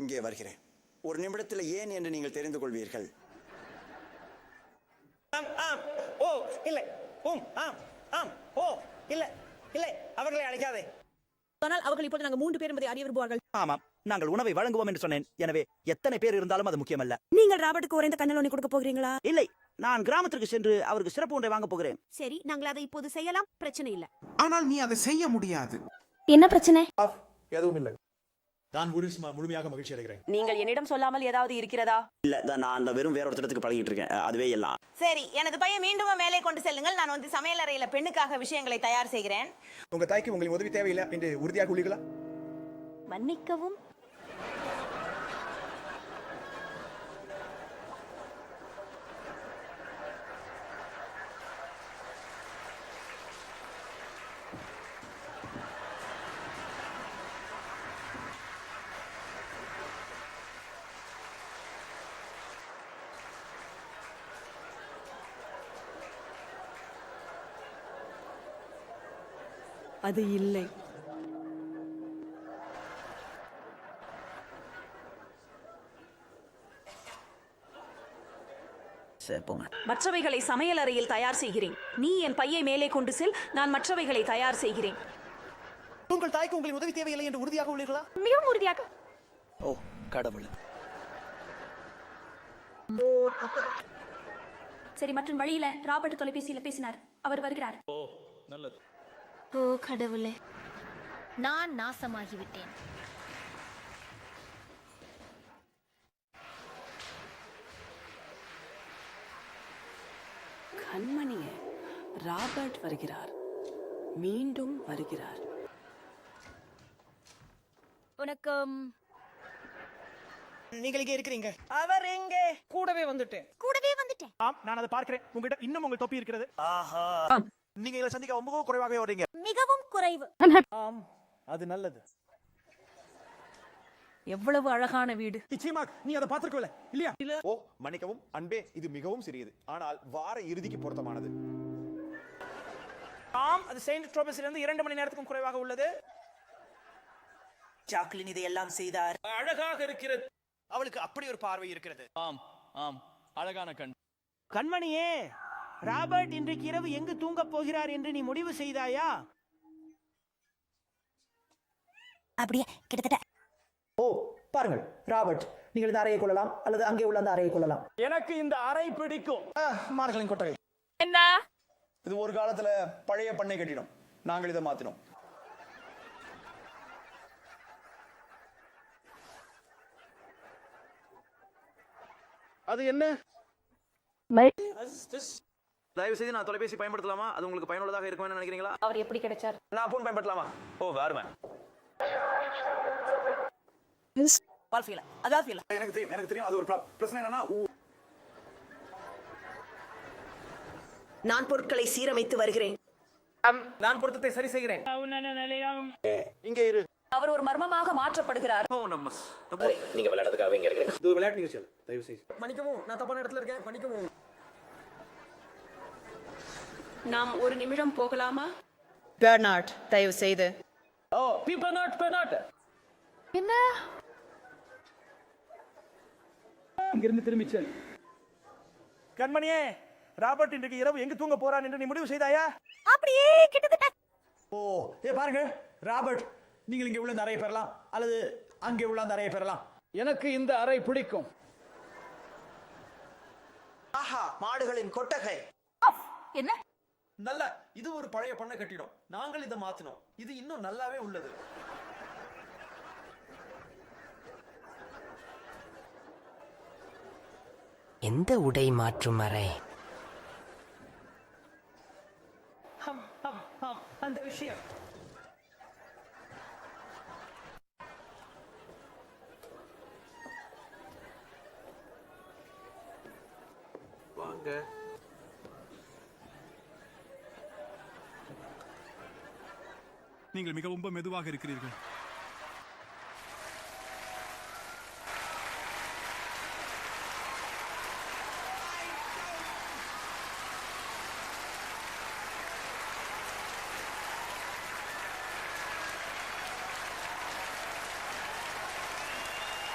இங்கே வருகிறேன். ஒரு நிமிடத்தில் ஏன் என்று நீங்கள் தெரிந்து கொள்வீர்கள். ஓ இல்லை, ஆம் ஆம், ஓ இல்லை இல்லை, அவர்களை அழைக்காதே. ஆனால் அவர்கள் இப்போது நாங்கள் 3 பேர் என்பதை அறிய விரும்புவார்கள். ஆமாம், நாங்கள் உணவை வழங்குவோம் என்று சொன்னேன். எனவே எத்தனை பேர் இருந்தாலும் அது முக்கியமல்ல. நீங்கள் ராபர்ட்டுக்கு உறைந்த கண்ணலோனி கொடுக்க போகிறீங்களா? இல்லை, நான் கிராமத்திற்கு சென்று அவருக்கு சிறப்பு ஒன்றை வாங்க போகிறேன். சரி, நாங்கள் அதை இப்போது செய்யலாம், பிரச்சனை இல்லை. ஆனால் நீ அதை செய்ய முடியாது. என்ன பிரச்சனை? எதுவும் இல்லை. நான் முழுமையாக மகிழ்ச்சி அடைகிறேன். நீங்கள் என்னிடம் சொல்லாமல் ஏதாவது இருக்கிறதா? இல்ல, நான் அந்த வெறும் வேற ஒரு இடத்துக்கு பழகிட்டு இருக்கேன். அதுவே எல்லாம். சரி, எனது பையன் மீண்டும் மேலே கொண்டு செல்லுங்கள். நான் வந்து சமையல் அறையில பெண்ணுக்காக விஷயங்களை தயார் செய்கிறேன். உங்க தாய்க்கு உங்களின் உதவி தேவையில்லை என்று உறுதியாக உள்ளீர்களா? மன்னிக்கவும். அது இல்லை. மற்றவைகளை சமையல் அறையில் தயார் செய்கிறேன். நீ என் பையை மேலே கொண்டு செல், நான் மற்றவைகளை தயார் செய்கிறேன். உங்கள் தாய்க்கு உங்களின் உதவி தேவையில்லை என்று உறுதியாக உள்ளீர்களா? மிகவும் உறுதியாக. ஓ கடவுள். சரி, மற்றும் வழியில ராபர்ட் தொலைபேசியில் பேசினார். அவர் வருகிறார். ஓ நல்லது. ஓ கடவுளே, நான் நாசமாகிவிட்டேன். கண்மணியே, ராபர்ட் வருகிறார், மீண்டும் வருகிறார். வணக்கம். நீங்கள் இங்கே இருக்கிறீங்க. அவர் எங்கே? கூடவே வந்துட்டேன். ஆம், நான் அதை பார்க்கிறேன். உங்ககிட்ட இன்னும் உங்கள் தொப்பி இருக்கிறது. ஆஹா, நீங்க இதை சந்திக்க ரொம்ப குறைவாகவே வரீங்க. மிகவும் குறைவு. ஆம், அது நல்லது. எவ்வளவு அழகான வீடு. நிச்சயமாக நீ அதை பார்த்திருக்கவில்லை இல்லையா? ஓ மன்னிக்கவும் அன்பே, இது மிகவும் சிறியது, ஆனால் வார இறுதிக்கு பொருத்தமானது. ஆம், அது செயின்ட் ட்ரோபஸிலிருந்து 2 மணி நேரத்துக்கும் குறைவாக உள்ளது. ஜாக்லின் இதையெல்லாம் செய்தார். அழகாக இருக்கிறது. அவளுக்கு அப்படி ஒரு பார்வை இருக்கிறது. ஆம் ஆம், அழகான கண். கண்மணியே, ராபர்ட் இன்றைக்கு இரவு எங்கு தூங்கப் போகிறார் என்று நீ முடிவு செய்தாயா? அப்படியே கிட்டத்தட்ட. ஓ பாருங்கள், ராபர்ட், நீங்கள் இந்த அறையை கொள்ளலாம் அல்லது அங்கே உள்ள அந்த அறையை கொள்ளலாம். எனக்கு இந்த அறை பிடிக்கும். மார்களின் கொட்டகை. என்ன? இது ஒரு காலத்துல பழைய பண்ணை கட்டிடம். நாங்கள் இதை மாத்தினோம். அது என்ன? தயவு செய்து நான் தொலைபேசி பயன்படுத்தலாமா? அது உங்களுக்கு பயனுள்ளதாக இருக்கும்னு நினைக்கிறீங்களா? அவர் எப்படி கிடைச்சார்? நான் போன் பயன்படுத்தலாமா? ஓ வருவேன். எனக்கு தெரியும். அது ஒரு பிரச்சனை. என்னன்னா, நான் பொருட்களை சீரமைத்து வருகிறேன். நான் பொருத்தத்தை சரி செய்கிறேன். இங்கே இரு. அவர் ஒரு மர்மமாக மாற்றப்படுகிறார். ஓ நம்ம நீங்க விளையாடுறதுக்காக இங்க இருக்கிறேன். இது ஒரு விளையாட்டு நிகழ்ச்சி. தயவு செய்து மன்னிக்கவும், நான் தப்பான இடத்துல இருக்கேன். மன்னிக்கவும். நாம் ஒரு நிமிடம் போகலாமா? பெர்னார்ட், தயவு செய்து. ஓ பெர்னார்ட். என்ன? இங்கிருந்து திரும்பி செல். கண்மணியே, ராபர்ட் இன்றைக்கு இரவு எங்கு தூங்க போறான் என்று நீ முடிவு செய்தாயா? அப்படியே கிட்டத்தட்ட. ஓ பாருங்க, ராபர்ட், நீங்கள் இங்கே உள்ள அந்த அறையை பெறலாம் அல்லது அங்கே உள்ள அந்த அறையை பெறலாம். எனக்கு இந்த அறை பிடிக்கும். ஆஹா, மாடுகளின் கொட்டகை. என்ன? நல்ல, இது ஒரு பழைய பண்ணை கட்டிடம். நாங்கள் இதை மாத்தினோம். இது இன்னும் நல்லாவே உள்ளது. எந்த உடை மாற்றும் அறை? அந்த விஷயம். வாங்க. நீங்கள் மிகவும் மெதுவாக இருக்கிறீர்கள்.